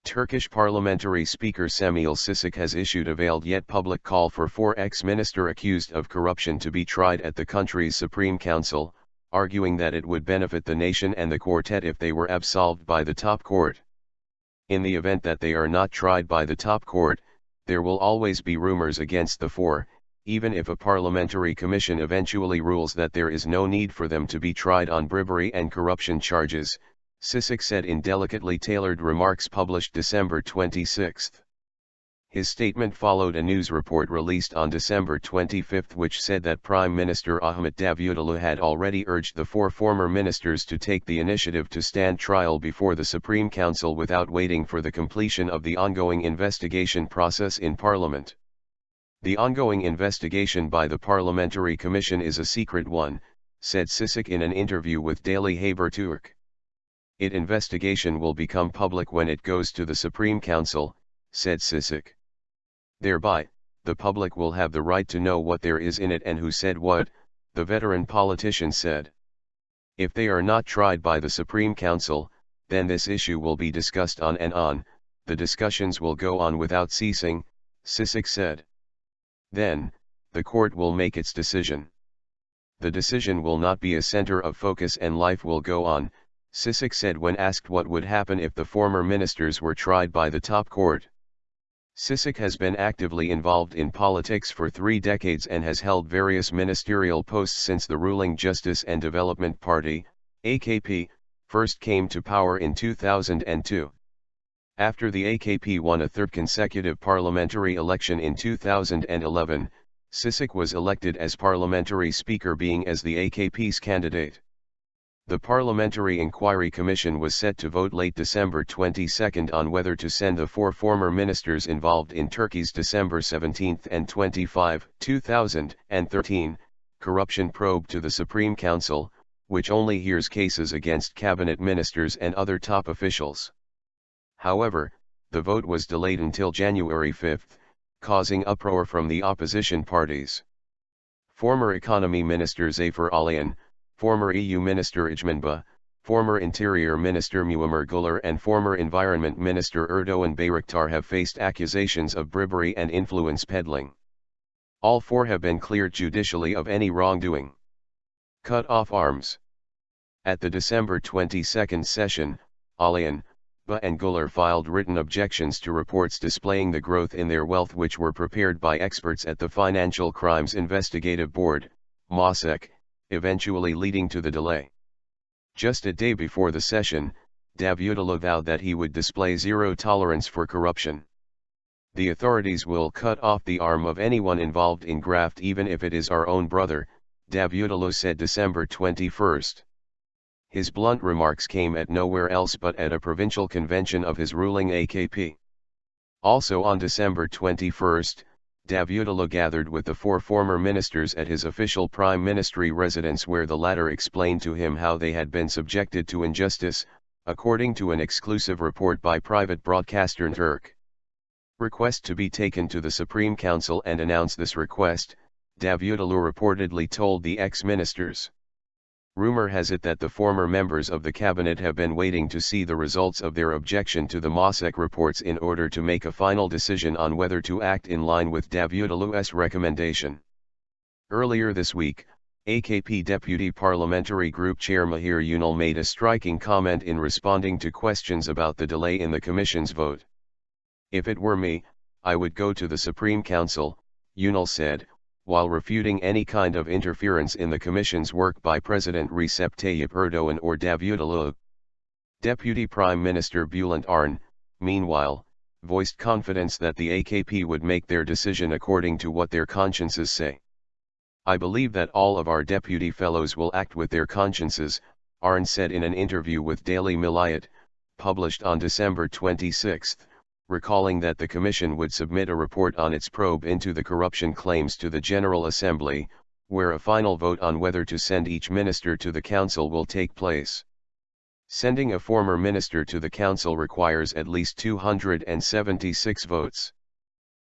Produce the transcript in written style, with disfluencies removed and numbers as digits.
Turkish Parliamentary Speaker Cemil Çiçek has issued a veiled yet public call for 4 ex-minister accused of corruption to be tried at the country's Supreme Council, arguing that it would benefit the nation and the quartet if they were absolved by the top court. In the event that they are not tried by the top court, there will always be rumors against the 4, even if a parliamentary commission eventually rules that there is no need for them to be tried on bribery and corruption charges, Çiçek said in delicately tailored remarks published December 26. His statement followed a news report released on December 25 which said that Prime Minister Ahmet Davutoğlu had already urged the 4 former ministers to take the initiative to stand trial before the Supreme Council without waiting for the completion of the ongoing investigation process in Parliament. The ongoing investigation by the Parliamentary Commission is a secret one, said Çiçek in an interview with Daily Haberturk. Its investigation will become public when it goes to the Supreme Council, said Çiçek. Thereby, the public will have the right to know what there is in it and who said what, the veteran politician said. If they are not tried by the Supreme Council, then this issue will be discussed on and on, the discussions will go on without ceasing, Çiçek said. Then, the court will make its decision. The decision will not be a center of focus and life will go on, Çiçek said when asked what would happen if the former ministers were tried by the top court. Çiçek has been actively involved in politics for 3 decades and has held various ministerial posts since the ruling Justice and Development Party, AKP, first came to power in 2002. After the AKP won a 3rd consecutive parliamentary election in 2011, Çiçek was elected as parliamentary speaker being as the AKP's candidate. The Parliamentary Inquiry Commission was set to vote late December 22 on whether to send the 4 former ministers involved in Turkey's December 17 and 25, 2013, corruption probe to the Supreme Council, which only hears cases against cabinet ministers and other top officials. However, the vote was delayed until January 5, causing uproar from the opposition parties. Former Economy Minister Zafer Alian, former EU Minister Icmenba, former Interior Minister Muammer Güler and former Environment Minister Erdoğan Bayraktar have faced accusations of bribery and influence peddling. All 4 have been cleared judicially of any wrongdoing. Cut off arms. At the December 22 session, Alian, and Güler filed written objections to reports displaying the growth in their wealth which were prepared by experts at the Financial Crimes Investigative Board, MOSEC, eventually leading to the delay. Just a day before the session, Davutoğlu vowed that he would display zero tolerance for corruption. The authorities will cut off the arm of anyone involved in graft even if it is our own brother, Davutoğlu said December 21. His blunt remarks came at nowhere else but at a provincial convention of his ruling AKP. Also on December 21, Davutoğlu gathered with the 4 former ministers at his official prime ministry residence where the latter explained to him how they had been subjected to injustice, according to an exclusive report by private broadcaster Turk. Request to be taken to the Supreme Council and announce this request, Davutoğlu reportedly told the ex-ministers. Rumor has it that the former members of the cabinet have been waiting to see the results of their objection to the MOSEC reports in order to make a final decision on whether to act in line with Davutoğlu's recommendation. Earlier this week, AKP Deputy Parliamentary Group Chair Mahir Ünal made a striking comment in responding to questions about the delay in the Commission's vote. If it were me, I would go to the Supreme Council, Ünal said, while refuting any kind of interference in the Commission's work by President Recep Tayyip Erdoğan or Davutoğlu. Deputy Prime Minister Bülent Arın, meanwhile, voiced confidence that the AKP would make their decision according to what their consciences say. I believe that all of our deputy fellows will act with their consciences, Arın said in an interview with Daily Milliyet, published on December 26. Recalling that the Commission would submit a report on its probe into the corruption claims to the General Assembly, where a final vote on whether to send each minister to the Council will take place. Sending a former minister to the Council requires at least 276 votes.